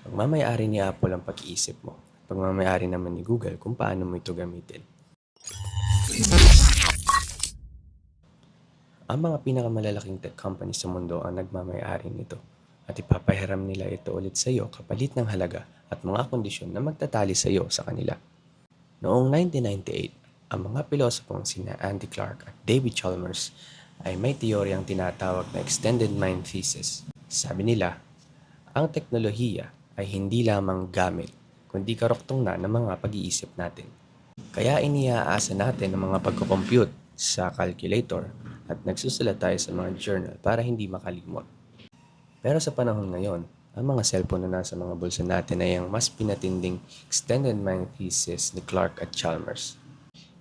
Pagmamayari ni Apple ang pag-iisip mo. Pagmamayari naman ni Google kung paano mo ito gamitin. Ang mga pinakamalalaking tech companies sa mundo ang nagmamayari nito at ipapahiram nila ito ulit sa iyo kapalit ng halaga at mga kondisyon na magtatali sa iyo sa kanila. Noong 1998, ang mga pilosopong sina Andy Clark at David Chalmers ay may teoryang tinatawag na extended mind thesis. Sabi nila, ang teknolohiya ay hindi lamang gamit, kundi karuktong na ng mga pag-iisip natin. Kaya iniaasa natin ang mga pagko-compute sa calculator at nagsusulat tayo sa mga journal para hindi makalimot. Pero sa panahon ngayon, ang mga cellphone na nasa mga bulsa natin ay ang mas pinatinding extended mind thesis ni Clark at Chalmers.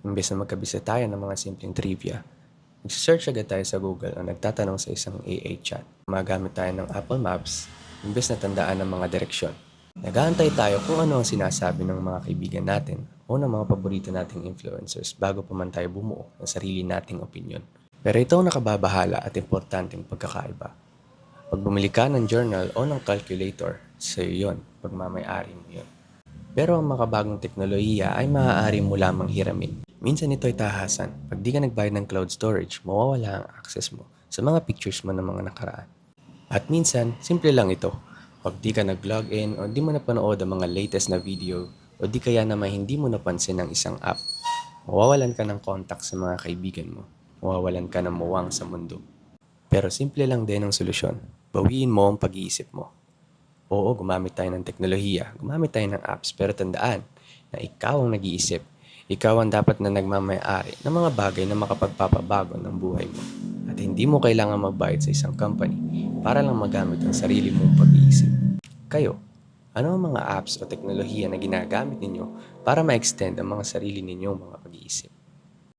Imbes na magkabisa tayo ng mga simpleng trivia, nag-search agad tayo sa Google o nagtatanong sa isang AI chat. Magamit tayo ng Apple Maps, imbes na tandaan ng mga direksyon. Nag-aantay tayo kung ano ang sinasabi ng mga kaibigan natin o ng mga paborito nating influencers bago pa man tayo bumuo ng sarili nating opinion. Pero ito ang nakababahala at importanteng pagkakaiba. Pag bumili ka ng journal o ng calculator, sa'yo yun, pagmamayari mo yun. Pero ang makabagong teknolohiya ay maaari mo lamang hiramin. Minsan ito ay tahasan. Pag di ka nagbayad ng cloud storage, mawawala ang access mo sa mga pictures mo ng mga nakaraan. At minsan, simple lang ito. Pag di ka nag-login o di mo napanood ang mga latest na video o di kaya naman hindi mo napansin ang isang app, mawawalan ka ng contact sa mga kaibigan mo. Mawawalan ka ng muwang sa mundo. Pero simple lang din ang solusyon. Bawiin mo ang pag-iisip mo. Oo, gumamit tayo ng teknolohiya, gumamit tayo ng apps, pero tandaan na ikaw ang nag-iisip. Ikaw ang dapat na nagmamay-ari ng mga bagay na makapagpapabago ng buhay mo. At hindi mo kailangan magbayad sa isang company para lang magamit ang sarili mong pag-iisip. Kayo, ano ang mga apps o teknolohiya na ginagamit ninyo para ma-extend ang mga sarili ninyong mga pag-iisip?